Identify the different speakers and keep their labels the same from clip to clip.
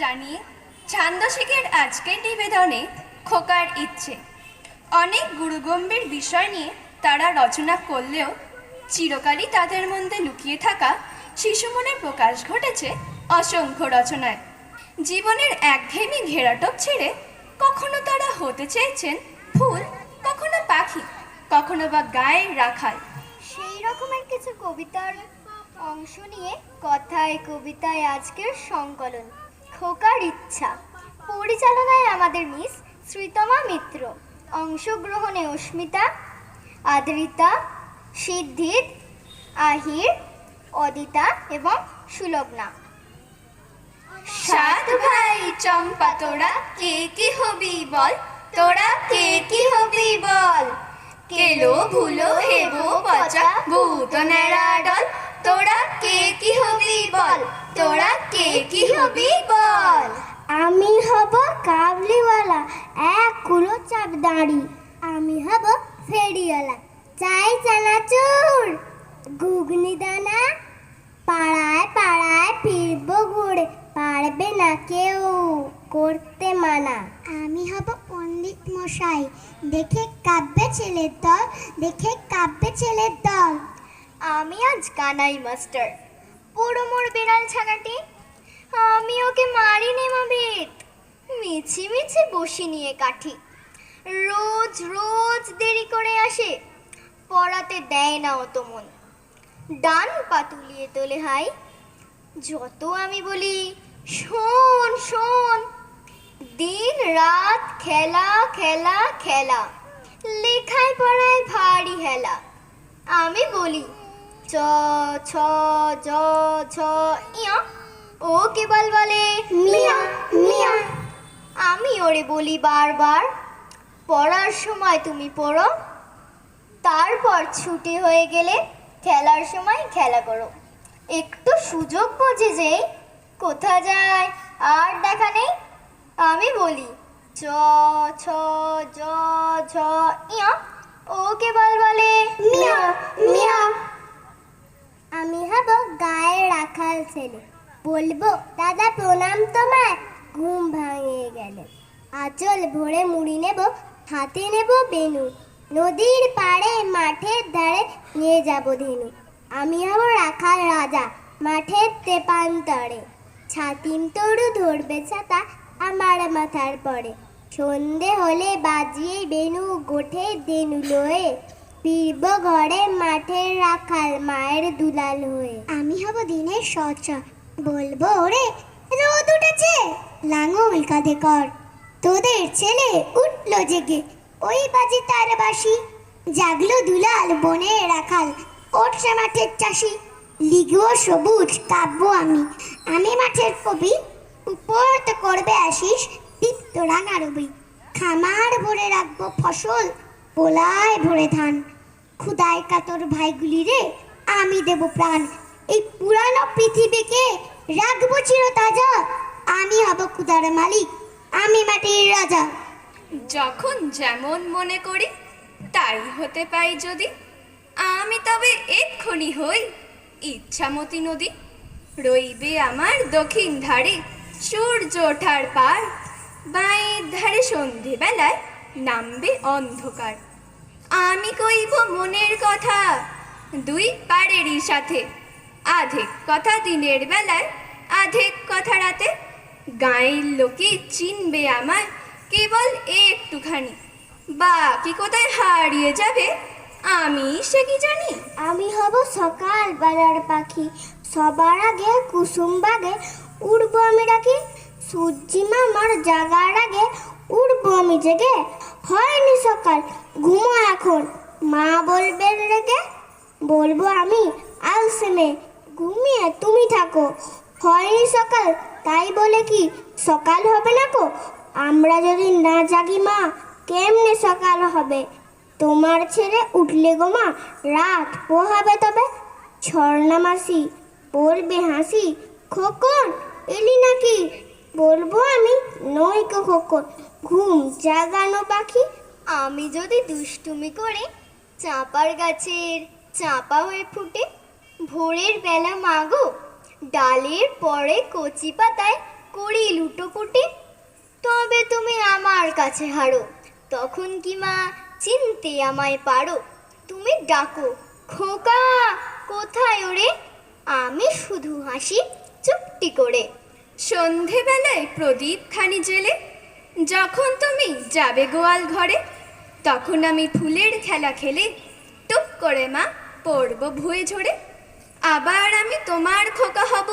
Speaker 1: জানিয়ে ছান্দসিকের আজকের নিবেদনে খোকার ইচ্ছে। অনেক গুরুগম্ভীর বিষয় নিয়ে তারা রচনা করলেও চিরকালই তাদের মধ্যে লুকিয়ে থাকা শিশুমনের প্রকাশ ঘটেছে অসংখ্য রচনায়। জীবনের একঘেয়েমি ঘেরাটোপ ছেড়ে কখনো তারা হতে চেয়েছেন ফুল, কখনো পাখি, কখনো বা গায়ের রাখাল।
Speaker 2: সেই রকমের কিছু কবিতার অংশ নিয়ে কথায় কবিতায় আজকের সংকলন খোকার ইচ্ছা। পরিচালনায় আমাদের মিস শ্রীতমা মিত্র, অংশগ্রহণে অস্মিতা, আদ্রিতা, সিদ্ধিত, আহির, অদিতা এবং সুলগ্না।
Speaker 1: সাত ভাই চম্পা তোরা কে কি হবি বল, তোরা কে কি হবি বল। কেলো ভুলো হেবো পচা ভূত নেড়া ডল, তোরা কে কি হবি বল, তোরা কে কি হবি বল।
Speaker 2: আমি হব কাবলিওয়ালা, এক কুলো চাপ দাঁড়ি। আমি হব ফেরিওয়ালা, চাই চানাচুর ঘুগনি দানা। পাড়ায় পাড়ায় ফিরবো ঘুরে, পারবে না কেউ করতে মানা। আমি হব পণ্ডিত মশাই, দেখে কাব্যে ছেলের দল, দেখে কাব্যে ছেলের দল। আমি আজ কানাই মাস্টার, পুরো মোর বিড়াল ছানাটি। আমি ওকে মারি নেমাবেত, মিছি মিছি বসি নিয়ে কাঠি। রোজ রোজ দেরি করে আসে, পড়াতে দেয় না অত মন। ডান পা তুলিয়ে তোলে হাই, যত আমি বলি শোন শোন। দিন রাত খেলা খেলা খেলা, লেখায় পড়ায় ভারী হেলা। আমি বলি চ ছ জ ঝ ইয়া, ও কেবল বলে মিয়া মিয়া। আমি ওরে বলি বারবার, পড়ার সময় তুমি পড়ো, তারপর ছুটি হয়ে গেলে খেলার সময় খেলা করো। একটু সুযোগ বোঝে যে কোথা যায় আর দেখা নেই। আমি বলি চ ছ জ ঝ ইয়া, ও কেবল বলে মিয়া মিয়া। আমি হব গায়ের রাখাল ছেলে, বলবো দাদা প্রণাম তোমায়, ঘুম ভাঙিয়ে গেলে। আঁচল ভরে মুড়ি নেব, হাতে নেব বেনু, নদীর পাড়ে মাঠের ধারে নিয়ে যাব ধেনু। আমি হব রাখাল রাজা, মাঠের তেপান্তরে, ছাতিম তরু ধরবে ছাতা আমার মাথার পরে। সন্ধে হলে বাজিয়ে বেনু গোঠে দেনু লয়ে, ফিরব ঘরে মাঠের রাখাল মায়ের দুলাল হয়ে। আমি হব দিনের সচা, বলবো ওরে রোদ উঠেছে, লাঙল কাঁধে কর, তোদের ছেলে উঠলো জেগে, ওই বাজি তার বাসি। জাগলো দুলাল বনের রাখাল, ওঠে মাঠের চাষি। লিখবো সবুজ কাব্য আমি, আমি মাঠের কবি, উপরতে করবে আশিস দীপ্ত রাঙা রবি। খামার ভরে রাখবো ফসল, পোলায় ভরে ধান, ক্ষুদায় কাতর ভাইগুলি রে আমি দেব প্রাণ। এই পুরানো পৃথিবীকে রাখবো চিরতাজা, আমি হব ক্ষুদার মালিক, আমি মাটির রাজা।
Speaker 1: যখন যেমন মনে করি তাই হতে পাই যদি, আমি তবে এক্ষুনি হই ইচ্ছামতি নদী। রইবে আমার দক্ষিণ ধারে সূর্য ওঠার পার, বাঁয়ের ধারে সন্ধেবেলায় নামবে অন্ধকার। আমি কইব মনের কথা দুই পাড়েরই সাথে, আধেক কথা দিনের বেলায়, আধেক কথা রাতে। গাঁয়ের লোকে চিনবে আমায় কেবল একটুখানি, বাকি কোথায় হারিয়ে যাবে আমি সে কি জানি।
Speaker 2: আমি হব সকাল বেলার পাখি, সবার আগে কুসুম বাগে উড়বো আমি ডাকি। সূর্যি মামার জাগার আগে উড়বো আমি জেগে, হয়নি সকাল ঘুমো এখন মা বলবে রেগে। বলবো আমি আলসে মেয়ে, ঘুমিয়ে তুমি থাকো, হয়নি সকাল তাই বলে কি সকাল হবে না কো। আমরা যদি না জাগি মা কেমনে সকাল হবে, তোমার ছেড়ে উঠলে গো মা রাত পোহাবে তবে। ঝর্ণা মাসি বলবে হাসি, খোকন এলি নাকি, বলবো আমি নই গো খোকন, ঘুম জাগানো পাখি। আমি যদি দুষ্টুমি করে চাঁপার গাছের চাঁপা হয়ে ফুটে, ভোরের বেলা মাগো ডালের পরে কচি পাতায় করি লুটোপুটি, তবে তুমি আমার কাছে হারো। তখন কি মা চিনতে আমায় পারো? তুমি ডাকো, খোকা কোথায় ওরে? আমি শুধু হাসি চুপটি করে।
Speaker 1: সন্ধেবেলায় প্রদীপ খানি জেলে যখন তুমি যাবে গোয়াল ঘরে, তখন আমি ফুলের খেলা খেলে টুপ করে মা পড়ব ভুয়ে ঝরে। আবার আমি তোমার খোকা হব,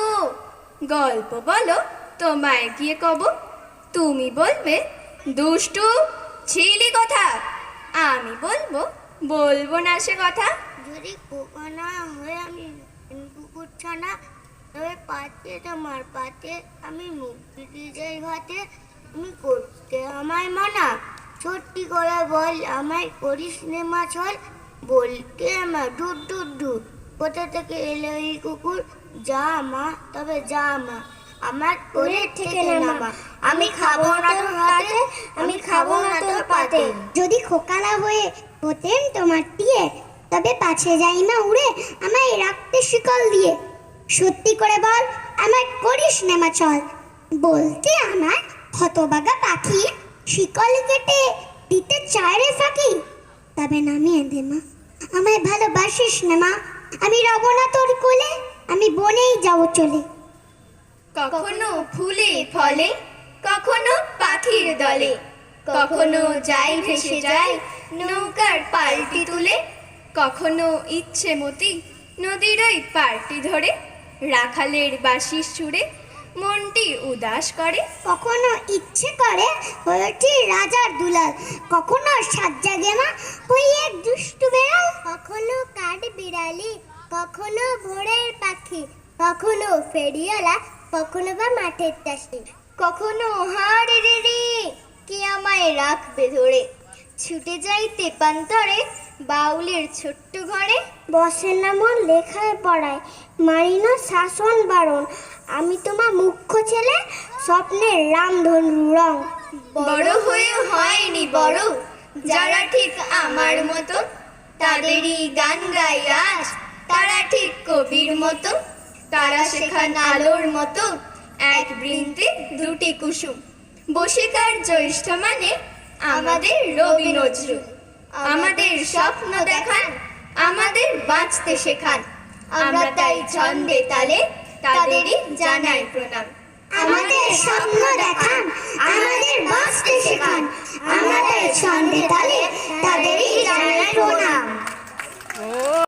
Speaker 1: গল্প বলো তোমায় গিয়ে কব। তুমি বলবে দুষ্টু ছিলি কথা, আমি বলবো বলবো না সে কথা।
Speaker 2: যদি খোকা না হয়ে আমি কুকুর ছানা, তবে পাতে তোমার পাতে আমি মুখ দিতে যাই ভাতে। তুমি করতে আমায় মানা, সত্যি করে বল আমায় করিস নে মা চল। বলতে আমার দূর দূর দূর, কোথা থেকে এলো এই কুকুর? যা মা তবে যা মা, আমার করে থেকে নামা। আমি খাবো না তোর হাতে, আমি খাবো না তোর পাতে। যদি খোকা না হয়ে হতেন তোমার টিয়ে, তবে পাছে যাই না উড়ে আমায় রাখতে শিকল দিয়ে। সত্যি করে বল আমায় করিস নে মা চল। বলতে আমার হতবাগা পাখি, শিকল কেটে দিতে চায় রে ফাঁকি। তবে নামিয়ে দে মা, আমায় ভালোবাসিস না মা। আমি রব না তোর কোলে, আমি বনেই যাবো চলে।
Speaker 1: কখনো ফুলে ফলে, কখনো পাখির দলে, কখনো যাই ভেসে যায় নৌকার পাল্টি তুলে। কখনো ইচ্ছে মতি নদীর ওই পাল্টি ধরে, রাখালের বাঁশির সুরে মনটি উদাস করে।
Speaker 2: কখনো ইচ্ছে করে হয়েছি রাজার দুলাল, কখনো সাত জাগে মা হই এক দুষ্টু বেড়াল। কখনো কাঠ বিড়ালি, কখনো ভোরের পাখি, কখনো ফেরিওয়ালা, কখনো বা মাঠের চাষি। কখনো হাড় রে কে আমায় রাখবে ধরে, ছুটে যাইতে পান্তরে বাউলের ছোট্ট ঘরে। বসে না মন লেখায় পড়ায়, মারি না শাসন বারণ। আমি তোমার মুখ্য ছেলে, স্বপ্নের রামধনু রং।
Speaker 1: বড় হয়ে হয়নি বড় যারা ঠিক আমার মতো, তাদেরই গান গাই আজ তারা ঠিক কবির মতো। তারা শেখান আলোর মতো এক বৃন্তে দুটি কুসুম, বসিকার জ্যৈষ্ঠ মানে আমাদের রবি নজরুল। আমাদের স্বপ্ন দেখান, আমাদের বাঁচতে শেখান, আমরা তাই ছন্দে তালে তাদেরই জানাই প্রণাম।
Speaker 2: আমাদের স্বপ্ন দেখান, আমাদের বাঁচতে শেখান, আমাদের ছন্দে তালে তাদেরই জানাই প্রণাম।